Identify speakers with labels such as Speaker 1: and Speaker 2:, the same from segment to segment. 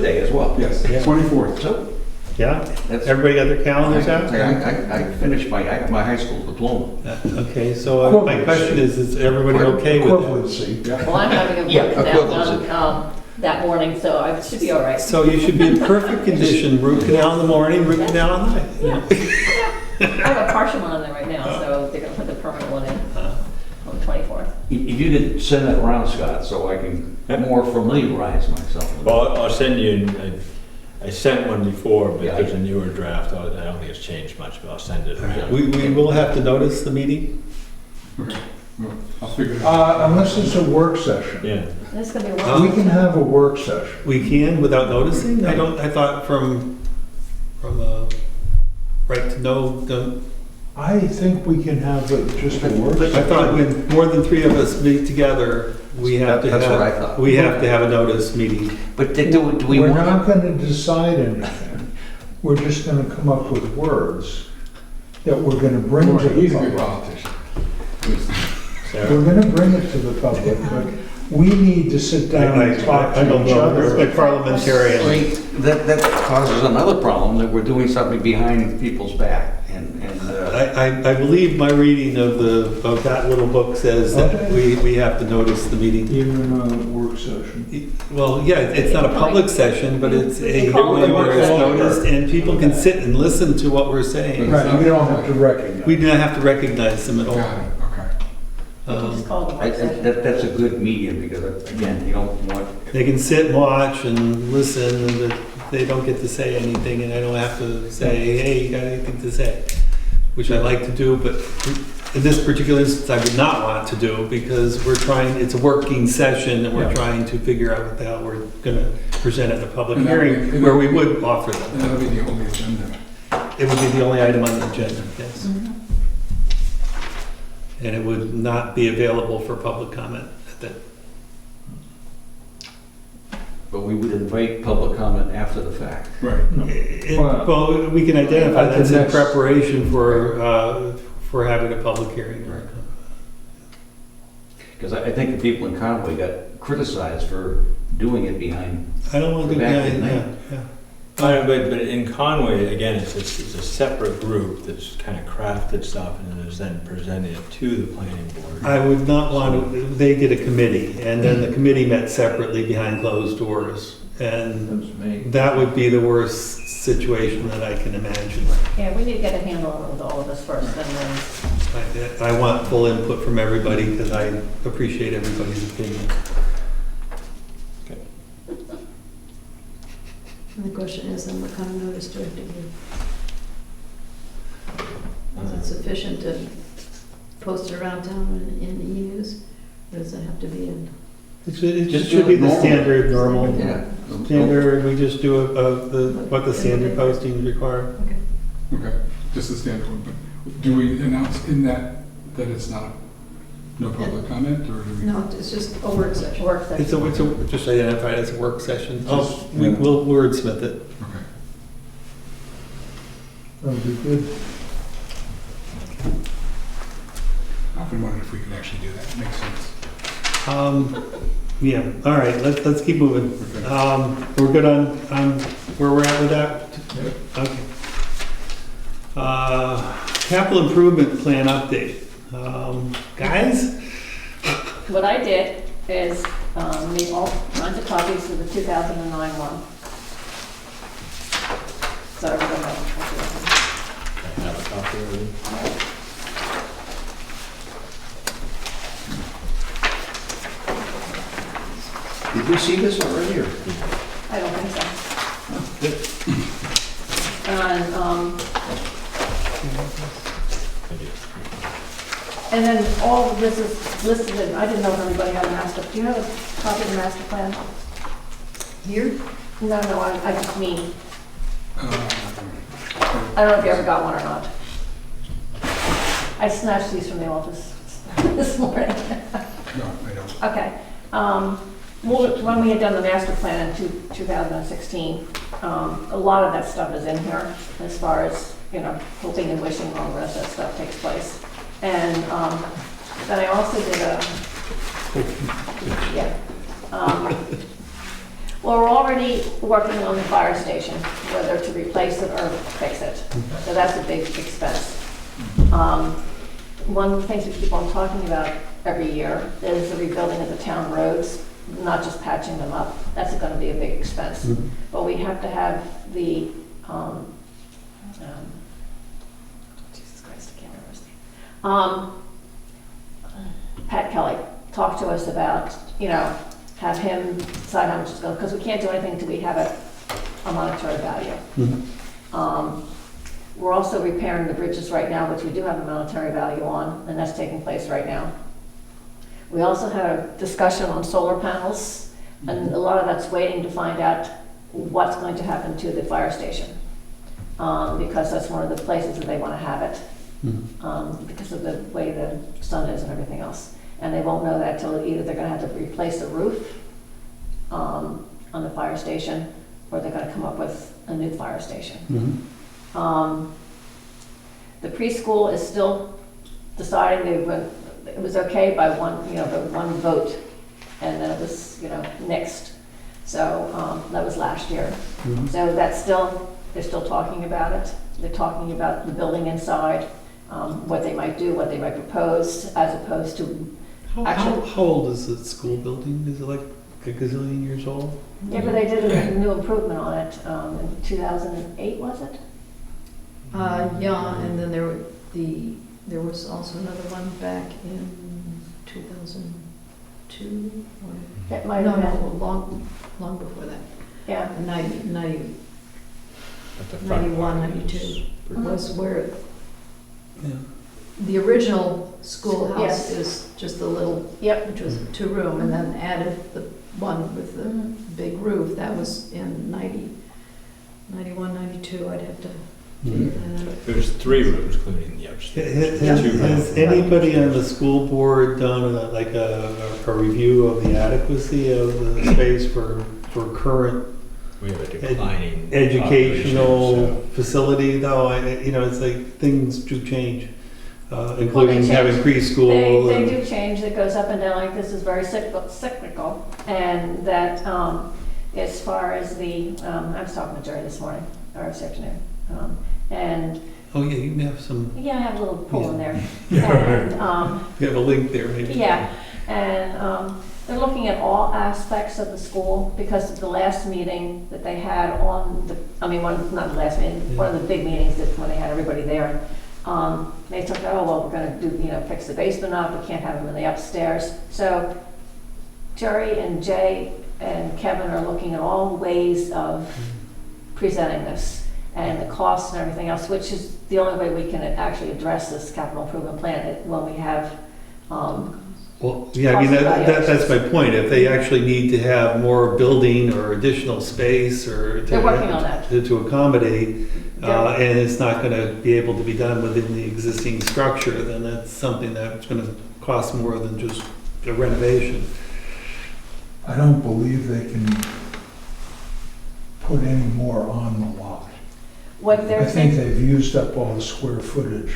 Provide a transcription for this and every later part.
Speaker 1: Day as well.
Speaker 2: Yes,
Speaker 3: Yeah.
Speaker 2: 24th.
Speaker 1: So,
Speaker 3: Yeah?
Speaker 1: that's.
Speaker 3: Everybody got their calendars out?
Speaker 1: I finished my high school diploma.
Speaker 3: Okay, so my question is everybody okay with that?
Speaker 2: Equivalency. Yeah.
Speaker 4: Well, I'm having a
Speaker 1: Yeah,
Speaker 4: work
Speaker 1: equivalency.
Speaker 4: down that morning, so I should be all right.
Speaker 3: So you should be in perfect condition, root canal in the morning, root canal at night.
Speaker 4: Yeah. I have a partial one on there right now, so they're gonna put the permanent one in on the 24th.
Speaker 1: If you could send that around, Scott, so I can more familiarize myself with it.
Speaker 5: Well, I'll send you, I sent one before, but
Speaker 1: Yeah.
Speaker 5: there's a newer draft. I don't think it's changed much, but I'll send it around.
Speaker 3: We will have to notice the meeting?
Speaker 2: Okay. Well, I'll figure it out.
Speaker 6: Unless it's a work session.
Speaker 5: Yeah.
Speaker 4: This is gonna be a
Speaker 6: We
Speaker 4: long.
Speaker 6: can have a work session.
Speaker 3: We can without noticing? I thought from right to know,
Speaker 6: I think we can have just a work
Speaker 3: I
Speaker 6: session.
Speaker 3: thought when more than three of us meet together, we have to
Speaker 1: That's what I
Speaker 3: have,
Speaker 1: thought.
Speaker 3: we have to have a notice meeting.
Speaker 1: But do we
Speaker 6: We're
Speaker 1: want?
Speaker 6: not gonna decide anything. We're just gonna come up with words that we're gonna bring to the
Speaker 2: He's a good
Speaker 6: public.
Speaker 2: politician.
Speaker 6: We're gonna bring it to the public, but we need to sit down and talk
Speaker 3: I
Speaker 6: to
Speaker 3: don't
Speaker 6: each
Speaker 3: know, it's
Speaker 6: other.
Speaker 3: like parliamentarian.
Speaker 1: That causes another problem, that we're doing something behind people's back, and
Speaker 3: I believe my reading of that little book says that
Speaker 6: Okay.
Speaker 3: we have to notice the meeting.
Speaker 6: Even a work session.
Speaker 3: Well, yeah, it's not a public session, but it's
Speaker 4: We
Speaker 3: a,
Speaker 4: call it a
Speaker 3: where it's
Speaker 4: work session.
Speaker 3: noticed and people can sit and listen to what we're saying.
Speaker 6: Right, we don't have to recognize.
Speaker 3: We don't have to recognize them at all.
Speaker 2: Got it, okay.
Speaker 4: We can just call it a
Speaker 1: I-
Speaker 4: work session.
Speaker 1: that's a good medium, because again, you don't want,
Speaker 3: They can sit and watch and listen, and they don't get to say anything, and I don't have to say, hey, you got anything to say? Which I like to do, but in this particular instance, I would not want to do, because we're trying, it's a working session, and we're
Speaker 2: Yeah.
Speaker 3: trying to figure out what the hell we're gonna present at the public
Speaker 2: And that'll
Speaker 3: hearing,
Speaker 2: be-
Speaker 3: where we would offer
Speaker 2: And
Speaker 3: them.
Speaker 2: that'll be the only agenda.
Speaker 3: It would be the only item on the agenda, yes.
Speaker 4: Mhm.
Speaker 3: And it would not be available for public comment at that.
Speaker 1: but we would invite public comment after the fact.
Speaker 2: Right.
Speaker 3: Well, we can identify
Speaker 6: At the
Speaker 3: that's in
Speaker 6: next-
Speaker 3: preparation for having a public hearing.
Speaker 1: Right. Because I think the people in Conway got criticized for doing it behind.
Speaker 3: I don't want to do
Speaker 1: Back
Speaker 3: that,
Speaker 1: in
Speaker 3: yeah,
Speaker 1: May.
Speaker 3: yeah.
Speaker 5: But in Conway, again, it's a separate group that's kind of crafted stuff and is then presented to the planning board.
Speaker 3: I would not want to, they did a committee, and then the committee met separately behind closed doors. And
Speaker 6: That's me.
Speaker 3: that would be the worst situation that I can imagine.
Speaker 4: Yeah, we need to get a handle on it with all of us first, and then,
Speaker 3: I want full input from everybody, because I appreciate everybody's opinion.
Speaker 7: And the question is, then what kind of notice do we have to give? Is it sufficient to post it around town in the e-news? Or does it have to be in?
Speaker 3: It
Speaker 1: Just
Speaker 3: should
Speaker 1: do
Speaker 3: be
Speaker 1: it
Speaker 3: the
Speaker 1: normal.
Speaker 3: standard, normal.
Speaker 1: Yeah.
Speaker 3: Standard, we just do what the standard postings require.
Speaker 2: Okay, just the standard one, but do we announce in that it's not, no public comment, or do we?
Speaker 7: No, it's just a work session.
Speaker 4: work session.
Speaker 3: It's just identified as a work session. Oh,
Speaker 2: Just-
Speaker 3: we'll wordsmith it.
Speaker 2: Okay.
Speaker 6: That'll be good.
Speaker 2: I often wondered if we could actually do that, makes sense.
Speaker 3: Yeah, all right, let's keep moving.
Speaker 2: Okay.
Speaker 3: We're good on where we're at with that?
Speaker 2: Yep.
Speaker 3: Okay. Capital improvement plan update. Guys?
Speaker 4: What I did is made all kinds of copies of the 2009 one. So everyone knows.
Speaker 5: I have a copy already.
Speaker 1: Did we see this already, or?
Speaker 4: I don't think so. And, and then all of this is listed in, I didn't know if everybody had a master, do you have a copy of the master plan?
Speaker 7: Here?
Speaker 4: No, I just mean,
Speaker 2: Um,
Speaker 4: I don't know if you ever got one or not. I snatched these from the office this morning.
Speaker 2: No, I don't.
Speaker 4: Okay. When we had done the master plan in 2016, a lot of that stuff is in here as far as, hoping and wishing, all the rest of that stuff takes place. And then I also did Well, we're already working on the fire station, whether to replace it or fix it. So that's a big expense. One of the things we keep on talking about every year is the rebuilding of the town roads, not just patching them up. That's gonna be a big expense. But we have to have the, Jesus Christ, I can't remember his name. Pat Kelly talk to us about, have him decide how much it's going, because we can't do anything until we have a monetary value. We're also repairing the bridges right now, which we do have a monetary value on, and that's taking place right now. We also had a discussion on solar panels, and a lot of that's waiting to find out what's going to happen to the fire station, because that's one of the places that they want to have it, because of the way the sun is and everything else. And they won't know that till either they're gonna have to replace the roof on the fire station, or they're gonna come up with a new fire station. The preschool is still deciding. It was okay by one vote, and then it was, nixed. So that was last year. So that's still, they're still talking about it. They're talking about the building inside, what they might do, what they might propose, as opposed to
Speaker 3: How old is the school building? Is it like a gazillion years old?
Speaker 4: Yeah, but they did a new improvement on it in 2008, was it?
Speaker 7: Yeah, and then there was also another one back in 2002, or,
Speaker 4: It might
Speaker 7: no,
Speaker 4: have been,
Speaker 7: long before that.
Speaker 4: yeah.
Speaker 7: 90,
Speaker 5: At the front
Speaker 7: 91,
Speaker 5: part
Speaker 7: 92 was where
Speaker 3: Yeah.
Speaker 7: the original schoolhouse
Speaker 4: Yes.
Speaker 7: is just the little,
Speaker 4: Yep.
Speaker 7: which was a 2-room, and then added the one with the big roof. That was in 91, 92, I'd have to figure that out.
Speaker 5: There's 3 rooms, including the upstairs.
Speaker 3: Has,
Speaker 5: Two
Speaker 3: has
Speaker 5: rooms.
Speaker 3: anybody on the school board done a review of the adequacy of the space for current
Speaker 5: We have a declining
Speaker 3: educational
Speaker 5: population,
Speaker 3: facility though? It's like things do change, including
Speaker 4: change.
Speaker 3: having preschool.
Speaker 4: They
Speaker 3: and-
Speaker 4: do change. It goes up and down. Like this is very cyclical, and that as far as the, I was talking to Jerry this morning or this afternoon, and
Speaker 3: Oh yeah, you may have some.
Speaker 4: yeah, I have a little pool in there.
Speaker 3: Yeah.
Speaker 4: And,
Speaker 3: You have a link there, maybe.
Speaker 4: yeah, and they're looking at all aspects of the school, because the last meeting that they had not the last meeting, one of the big meetings that when they had everybody there, they took, we're gonna do, fix the basement up, we can't have them in the upstairs. So Jerry and Jay and Kevin are looking at all ways of presenting this and the costs and everything else, which is the only way we can actually address this capital improvement plan when we have,
Speaker 3: Well, yeah, I mean, that's my point. If they actually need to have more building or additional space or
Speaker 4: they're working on that.
Speaker 3: to accommodate,
Speaker 4: Yeah.
Speaker 3: and it's not going to be able to be done within the existing structure, then that's something that's going to cost more than just a renovation.
Speaker 6: I don't believe they can put any more on the lot.
Speaker 4: What
Speaker 6: I
Speaker 4: they're
Speaker 6: think
Speaker 4: saying.
Speaker 6: they've used up all the square footage.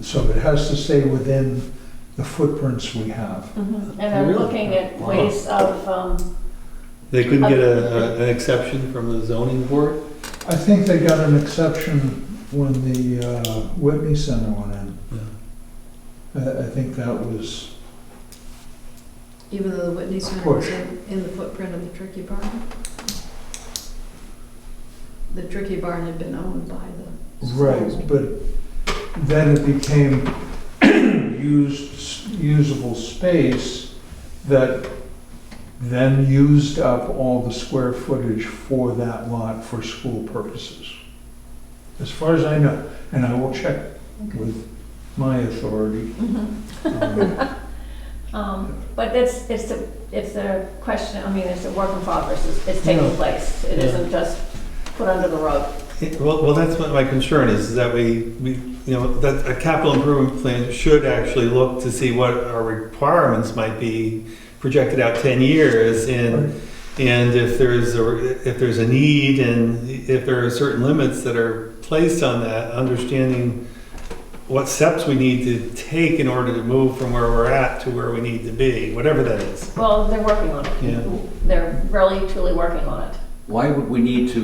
Speaker 6: So it has to stay within the footprints we have.
Speaker 4: And they're
Speaker 3: Really?
Speaker 4: looking at ways of,
Speaker 3: They couldn't get an exception from the zoning board?
Speaker 6: I think they got an exception when the Whitney Center went in.
Speaker 3: Yeah.
Speaker 6: I think that was,
Speaker 7: Even though the Whitney Center was
Speaker 6: Push.
Speaker 7: in the footprint of the Tricky Barn. The Tricky Barn had been owned by the schools.
Speaker 6: right, but then it became usable space that then used up all the square footage for that lot for school purposes. As far as I know, and I will check with my authority.
Speaker 4: but it's a question, it's a work in progress, it's taking
Speaker 3: Yeah.
Speaker 4: place. It isn't just put under the rug.
Speaker 3: Well, that's what my concern is that that a capital improvement plan should actually look to see what our requirements might be projected out 10 years and if there's a need and if there are certain limits that are placed on that, understanding what steps we need to take in order to move from where we're at to where we need to be, whatever that is.
Speaker 4: Well, they're working on it.
Speaker 3: Yeah.
Speaker 4: They're really, truly working on it.
Speaker 1: Why would we need to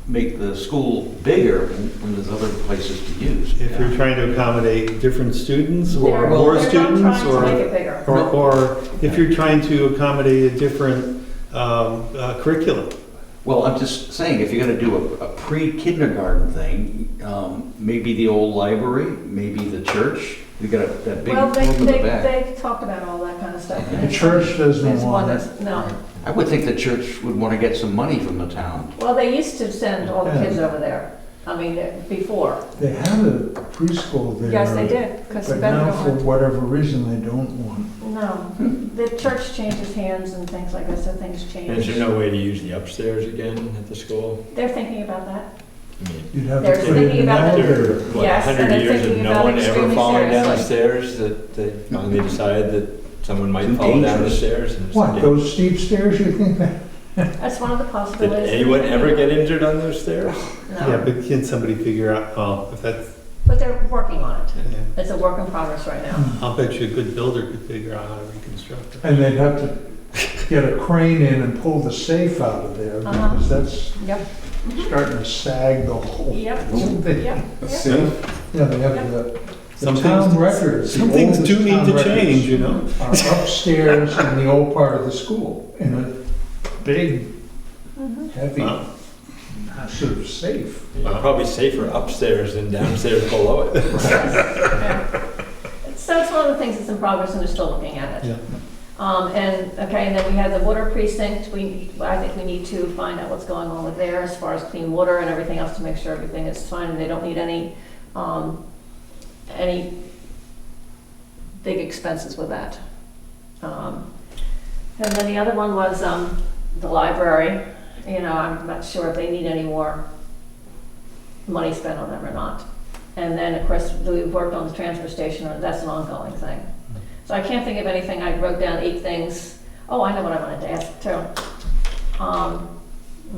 Speaker 1: make the school bigger when there's other places to use?
Speaker 3: If you're trying to accommodate different students or
Speaker 4: They're-
Speaker 3: more
Speaker 4: they're
Speaker 3: students,
Speaker 4: not trying to make
Speaker 3: or,
Speaker 4: it bigger.
Speaker 3: or if you're trying to accommodate a different curriculum.
Speaker 1: Well, I'm just saying, if you're gonna do a pre-kindergarten thing, maybe the old library, maybe the church, you got that big
Speaker 4: Well,
Speaker 1: room in the back.
Speaker 4: they talked about all that kind of stuff.
Speaker 6: The church doesn't
Speaker 4: There's one
Speaker 6: want it.
Speaker 4: that's, no.
Speaker 1: I would think the church would wanna get some money from the town.
Speaker 4: Well, they used to send all the
Speaker 6: Yeah.
Speaker 4: kids over there. I mean, before.
Speaker 6: They had a preschool there.
Speaker 4: Yes, they did, because
Speaker 6: But
Speaker 4: Bendigo
Speaker 6: now, for
Speaker 4: went.
Speaker 6: whatever reason, they don't want.
Speaker 4: No, the church changes hands and things like that, so things
Speaker 5: And is
Speaker 4: change.
Speaker 5: there no way to use the upstairs again at the school?
Speaker 4: They're thinking about that.
Speaker 5: I mean,
Speaker 6: You'd have
Speaker 4: They're
Speaker 6: to put in
Speaker 4: thinking
Speaker 6: an
Speaker 4: about it.
Speaker 6: elevator.
Speaker 5: what,
Speaker 4: Yes, and
Speaker 5: 100
Speaker 4: they're
Speaker 5: years
Speaker 4: thinking
Speaker 5: of no
Speaker 4: about
Speaker 5: one
Speaker 4: it
Speaker 5: ever
Speaker 4: extremely
Speaker 5: falling down the
Speaker 4: seriously.
Speaker 5: stairs, that they finally decided that someone might
Speaker 1: Too
Speaker 5: fall down the
Speaker 1: dangerous.
Speaker 5: stairs? And
Speaker 6: What, those steep stairs, you think that?
Speaker 4: That's one of the
Speaker 5: Did
Speaker 4: possibilities.
Speaker 5: anyone ever get injured on those stairs?
Speaker 3: Yeah,
Speaker 4: No,
Speaker 3: but can somebody figure out, oh, if that's,
Speaker 4: but they're working on it.
Speaker 3: yeah,
Speaker 4: It's a work in progress right now.
Speaker 3: I'll bet you a good builder could figure out how to reconstruct it.
Speaker 6: And they'd have to get a crane in and pull the safe out of there,
Speaker 4: Uh-huh.
Speaker 6: because that's
Speaker 4: Yep,
Speaker 6: starting to sag the whole
Speaker 4: yep,
Speaker 6: thing.
Speaker 4: yep.
Speaker 2: A
Speaker 4: yep.
Speaker 2: safe,
Speaker 6: Yeah, they have the
Speaker 3: Some
Speaker 6: town
Speaker 3: things-
Speaker 6: records. the
Speaker 3: Some things do
Speaker 6: oldest
Speaker 3: need
Speaker 6: town
Speaker 3: to
Speaker 6: records
Speaker 3: change, you know?
Speaker 6: Are upstairs in the old part of the school, in a big,
Speaker 4: Mhm.
Speaker 6: heavy,
Speaker 3: Wow.
Speaker 6: massive safe.
Speaker 5: It's probably safer upstairs than downstairs below it.
Speaker 4: Yeah. So it's one of the things that's in progress and they're still looking at it.
Speaker 3: Yeah.
Speaker 4: And then we have the water precinct. I think we need to find out what's going on with there as far as clean water and everything else to make sure everything is fine and they don't need any big expenses with that. And then the other one was the library. You know, I'm not sure if they need any more money spent on them or not. And then, of course, we've worked on the transfer station, and that's an ongoing thing. So I can't think of anything. I wrote down 8 things. Oh, I know what I wanted to ask too.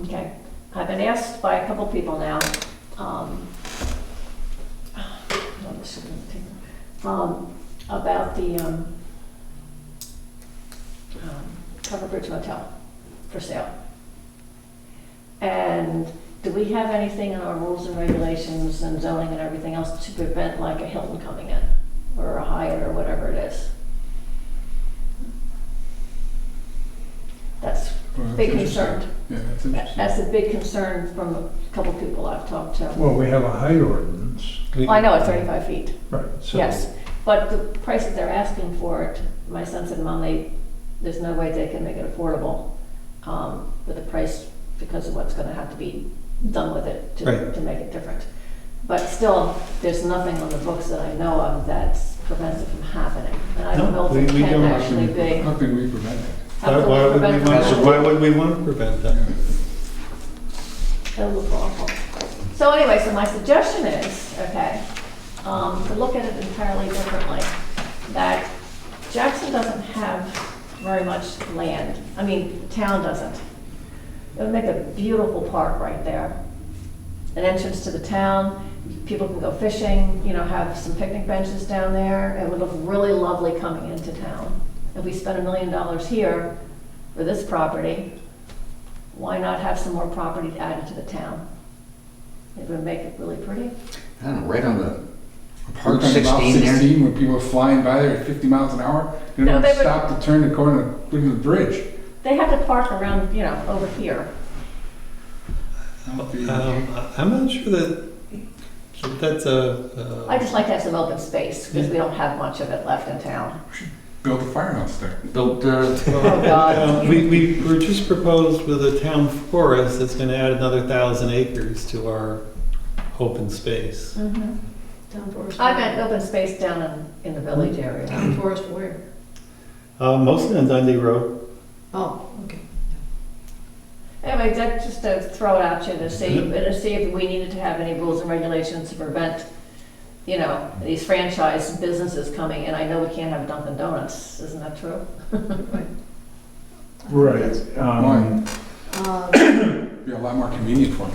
Speaker 4: Okay, I've been asked by a couple people now, about the Cover Bridge Motel for sale. And do we have anything in our rules and regulations and zoning and everything else to prevent like a Hilton coming in or a Hyatt or whatever it is? That's
Speaker 2: well, that's
Speaker 4: big
Speaker 2: interesting.
Speaker 4: concern.
Speaker 2: Yeah, that's interesting.
Speaker 4: That's a big concern from a couple people I've talked to.
Speaker 6: Well, we have a height ordinance.
Speaker 4: Well, I know it's 35 feet,
Speaker 6: Right. So
Speaker 4: yes, but the prices they're asking for it, my son said, Mom, there's no way they can make it affordable with the price because of what's gonna have to be done with it
Speaker 3: Right.
Speaker 4: to make it different. But still, there's nothing on the books that I know of that prevents it from happening. And I don't know
Speaker 3: No,
Speaker 4: if it
Speaker 3: we
Speaker 4: can
Speaker 3: don't
Speaker 4: actually be.
Speaker 2: How can we prevent it?
Speaker 4: How can we
Speaker 3: Why would we
Speaker 4: prevent
Speaker 3: want,
Speaker 4: it?
Speaker 3: why would we want to prevent that?
Speaker 4: It'll look awful. So anyway, so my suggestion is, okay, to look at it entirely differently, that Jackson doesn't have very much land. I mean, the town doesn't. It would make a beautiful park right there. An entrance to the town, people can go fishing, you know, have some picnic benches down there. It would look really lovely coming into town. If we spend $1 million here for this property, why not have some more property added to the town? It would make it really pretty.
Speaker 1: I don't know, right on the
Speaker 2: Park
Speaker 1: Park
Speaker 2: on Route
Speaker 1: 16 there.
Speaker 2: 16 when people are flying by there at 50 miles an hour, they
Speaker 4: No,
Speaker 2: don't
Speaker 4: they would-
Speaker 2: stop to turn the corner and put in the bridge.
Speaker 4: They have to park around, you know, over here.
Speaker 3: I'm not sure that that's
Speaker 4: I just like to have some open space because we don't have much of it left in town.
Speaker 2: Build a firehouse there.
Speaker 1: Built,
Speaker 4: Oh, God.
Speaker 3: we were just proposed with a town forest that's gonna add another 1,000 acres to our open space.
Speaker 4: Mhm.
Speaker 7: Town forest.
Speaker 4: I meant open space down in the village area.
Speaker 7: Town forest where?
Speaker 3: Mostly on Dundee Road.
Speaker 7: Oh, okay.
Speaker 4: Anyway, that just to throw it out you to see if we needed to have any rules and regulations to prevent, you know, these franchise businesses coming in. I know we can't have Dunkin' Donuts, isn't that true?
Speaker 6: Right.
Speaker 2: Why?
Speaker 7: Uh,
Speaker 2: Be a lot more convenient for me.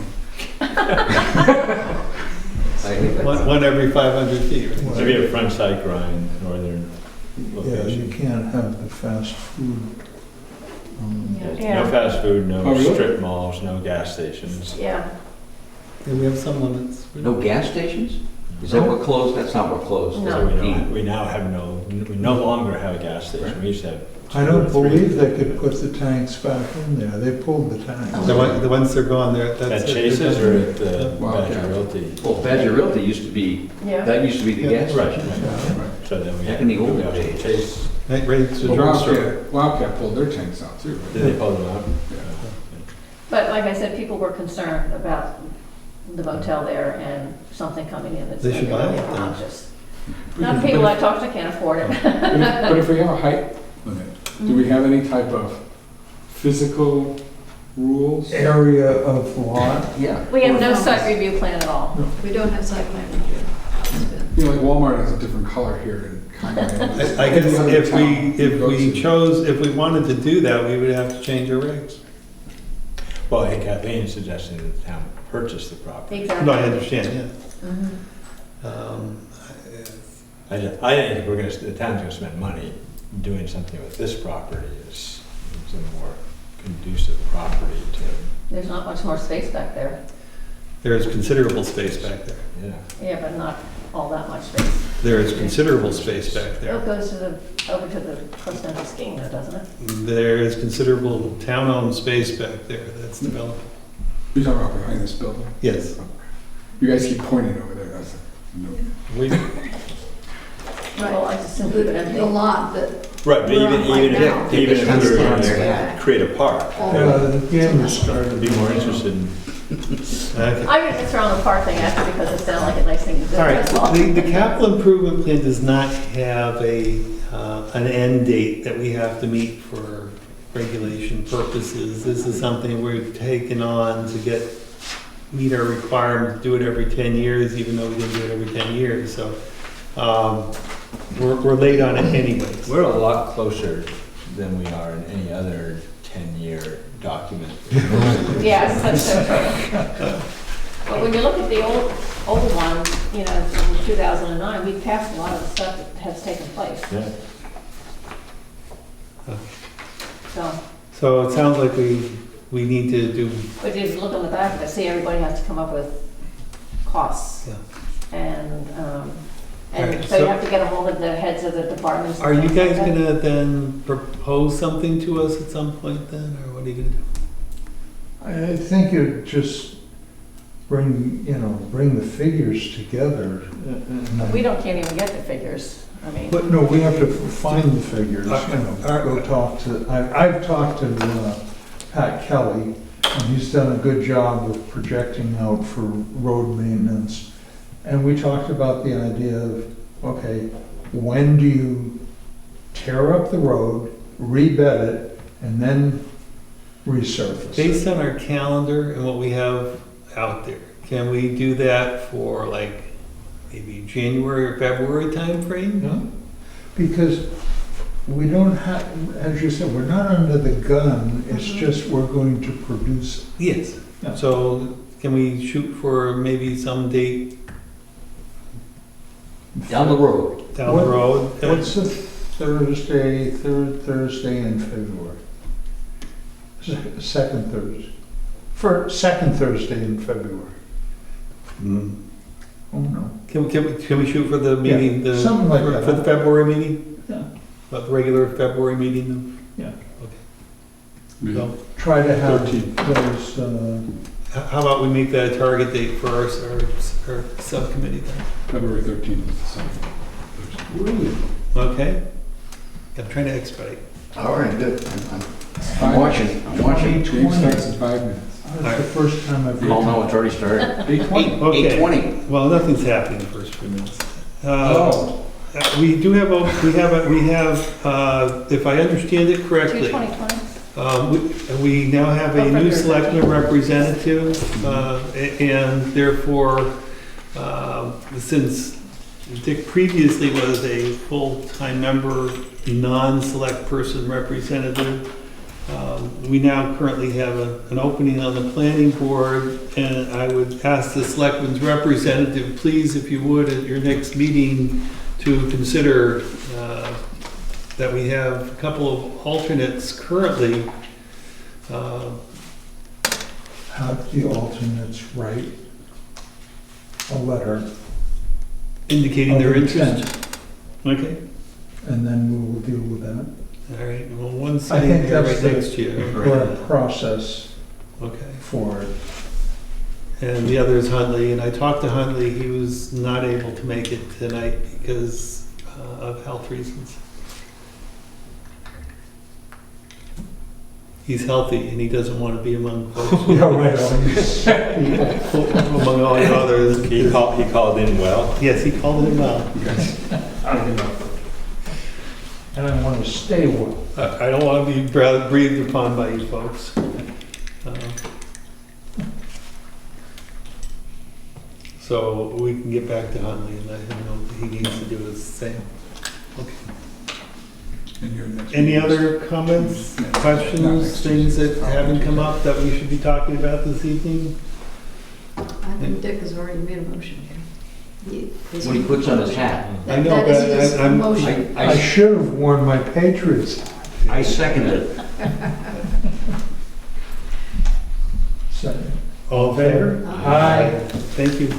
Speaker 1: I think that's-
Speaker 3: One every 500 feet, right?
Speaker 5: Maybe a front side grind, northern
Speaker 6: Yeah,
Speaker 5: location.
Speaker 6: you can't have the fast food.
Speaker 4: Yeah.
Speaker 5: No fast food,
Speaker 2: Oh,
Speaker 5: no
Speaker 2: really?
Speaker 5: strip malls, no gas stations.
Speaker 4: Yeah,
Speaker 3: And we have some limits.
Speaker 1: No gas stations? Is that what closed? That's not what closed.
Speaker 4: No.
Speaker 5: So we now have we no longer have a gas station. We used to have.
Speaker 6: I don't
Speaker 5: two or three.
Speaker 6: believe they could put the tanks back in there. They pulled the tanks.
Speaker 3: The ones that are gone there, that's.
Speaker 5: At Chase's or at the
Speaker 2: Wildcat.
Speaker 5: Badger Realty?
Speaker 1: Well, Badger Realty used to be,
Speaker 4: yeah.
Speaker 1: that used to be the gas
Speaker 5: Right,
Speaker 1: station.
Speaker 2: Right.
Speaker 5: So then we
Speaker 1: Back
Speaker 5: had.
Speaker 1: in the old
Speaker 5: we have
Speaker 1: days.
Speaker 5: Chase,
Speaker 3: Right, right, to the
Speaker 2: Well,
Speaker 3: drugstore.
Speaker 2: Wildcat pulled their tanks out too, right?
Speaker 5: did they pull them out?
Speaker 2: Yeah.
Speaker 4: But like I said, people were concerned about the motel there and something coming in that's
Speaker 3: They
Speaker 4: going to
Speaker 3: should
Speaker 4: be
Speaker 3: buy
Speaker 4: really
Speaker 3: it then.
Speaker 4: obnoxious. Not people I talk to can't afford it.
Speaker 2: But if we have a height limit, do we have any type of physical rules?
Speaker 6: Area of lot.
Speaker 1: Yeah.
Speaker 4: We have no site review plan at all.
Speaker 7: We don't have site plan review. It's been-
Speaker 2: You know, like Walmart has a different color here in Conway.
Speaker 3: I guess
Speaker 2: Any other
Speaker 3: if
Speaker 2: town
Speaker 3: we
Speaker 2: you go to.
Speaker 3: chose, if we wanted to do that, we would have to change our regs.
Speaker 5: Well, hey, Kathleen is suggesting that the town purchase the property.
Speaker 3: No, I
Speaker 4: Exactly.
Speaker 3: understand, yeah.
Speaker 4: Mhm.
Speaker 5: I think if we're gonna, the town's gonna spend money doing something with this property is a more conducive property to,
Speaker 4: There's not much more space back there.
Speaker 3: There is considerable space back there.
Speaker 5: yeah.
Speaker 4: Yeah, but not all that much space.
Speaker 3: There is considerable space back
Speaker 4: It
Speaker 3: there.
Speaker 4: goes to the, over to the Costanza skiing now, doesn't it?
Speaker 3: There is considerable town-owned space back there that's developed.
Speaker 2: You're talking about behind this building?
Speaker 3: Yes.
Speaker 2: You guys keep pointing over there, that's, no.
Speaker 3: We,
Speaker 4: Well, I just simply put
Speaker 7: The
Speaker 4: empty.
Speaker 7: lot that
Speaker 5: Right, but
Speaker 7: We're on right
Speaker 5: even
Speaker 7: now.
Speaker 5: if we were
Speaker 1: Fence
Speaker 5: gonna
Speaker 1: down there.
Speaker 5: create a park,
Speaker 7: all.
Speaker 6: The game has started.
Speaker 5: I'd be more interested in,
Speaker 3: okay.
Speaker 4: I didn't throw on the park thing after because it sounded like a nice thing to do.
Speaker 3: All right,
Speaker 4: That's all.
Speaker 3: the capital improvement plan does not have an end date that we have to meet for regulation purposes. This is something we've taken on to meet our requirement to do it every 10 years, even though we didn't do it every 10 years. So we're late on it anyways.
Speaker 5: we're a lot closer than we are in any other 10-year document.
Speaker 4: Yes, that's so true. But when you look at the old one, you know, from 2009, we passed a lot of the stuff that has taken place.
Speaker 5: Yeah.
Speaker 4: So,
Speaker 3: So it sounds like we need to do,
Speaker 4: but if you look on the back of it, see, everybody has to come up with costs.
Speaker 3: Yeah.
Speaker 4: And,
Speaker 3: Alright,
Speaker 4: so you
Speaker 3: so-
Speaker 4: have to get a hold of the heads of the departments. and
Speaker 3: are you
Speaker 4: things like
Speaker 3: guys
Speaker 4: that.
Speaker 3: gonna then propose something to us at some point then, or what are you gonna do?
Speaker 6: I think you just bring the figures together.
Speaker 4: We can't even get the figures. I mean,
Speaker 6: But no, we have to find the figures, go talk to, I've talked to Pat Kelly, and he's done a good job of projecting out for road maintenance. And we talked about the idea of, okay, when do you tear up the road, rebed it, and then resurface it?
Speaker 3: Based on our calendar and what we have out there, can we do that for like maybe January or February timeframe?
Speaker 6: Yeah, because we don't have, as you said, we're not under the gun, it's
Speaker 4: Mhm.
Speaker 6: just we're going to produce.
Speaker 3: Yes.
Speaker 6: Yeah.
Speaker 3: So can we shoot for maybe some date
Speaker 1: Down the road.
Speaker 3: down the road?
Speaker 6: What's the third Thursday in February? Second Thursday. Second Thursday in February.
Speaker 3: Mm.
Speaker 6: Oh, no.
Speaker 3: Can we shoot for the meeting?
Speaker 6: Yeah, something like that.
Speaker 3: For the February meeting?
Speaker 6: Yeah.
Speaker 3: About the regular February meeting?
Speaker 6: Yeah.
Speaker 2: Maybe
Speaker 3: So,
Speaker 6: Try to have
Speaker 2: 13.
Speaker 6: those,
Speaker 3: how about we make that a target date for our subcommittee then?
Speaker 2: February 13th is the Sunday.
Speaker 3: Okay? I'm trying to expedite.
Speaker 1: All right, good. I'm watching, I'm watching.
Speaker 2: Game starts in 5 minutes.
Speaker 6: that's the first time I've.
Speaker 1: Oh, no, it's already started.
Speaker 2: 8:20.
Speaker 3: Okay.
Speaker 1: 8:20.
Speaker 3: Well, nothing's happening in the first few minutes.
Speaker 2: Oh,
Speaker 3: We do have, if I understand it correctly,
Speaker 4: 2020.
Speaker 3: we now have a
Speaker 4: Oh,
Speaker 3: new
Speaker 4: February
Speaker 3: selectman
Speaker 4: 13th.
Speaker 3: representative, and therefore, since Dick previously was a full-time member, non-select person representative, We now currently have an opening on the planning board, and I would ask the selectmen's representative, please, if you would, at your next meeting, to consider that we have a couple of alternates currently.
Speaker 6: Have the alternates write a letter.
Speaker 3: Indicating their
Speaker 6: of
Speaker 3: interest.
Speaker 6: intent,
Speaker 3: Okay,
Speaker 6: And then we will deal with that.
Speaker 3: all right, well, one's
Speaker 6: I
Speaker 3: sitting
Speaker 6: think
Speaker 3: there
Speaker 6: that's
Speaker 3: right
Speaker 6: the
Speaker 3: next to you.
Speaker 6: correct process
Speaker 3: Okay,
Speaker 6: for it.
Speaker 3: and the other is Huntley, and I talked to Huntley, he was not able to make it tonight because of health reasons. He's healthy and he doesn't want to be among folks.
Speaker 6: Yeah, right, all these people.
Speaker 3: Among all the others.
Speaker 5: He called in well.
Speaker 3: Yes, he called it well.
Speaker 6: And I want to stay well.
Speaker 3: I don't want to be breathed upon by you folks. So we can get back to Huntley and let him know what he needs to do the same. Okay.
Speaker 2: And your next
Speaker 3: Any
Speaker 2: meeting is-
Speaker 3: other comments,
Speaker 2: Not
Speaker 3: questions,
Speaker 2: next
Speaker 3: things that
Speaker 2: Tuesday.
Speaker 3: haven't come up that we should be talking about this evening?
Speaker 7: I think Dick has already made a motion here.
Speaker 1: When he puts on his hat.
Speaker 3: I know,
Speaker 7: That is
Speaker 3: but
Speaker 7: his
Speaker 3: I'm-
Speaker 7: motion.
Speaker 6: I should have worn my Patriots hat.
Speaker 1: I second it.
Speaker 6: Second.
Speaker 3: All in favor?
Speaker 7: Aye.
Speaker 3: Thank you.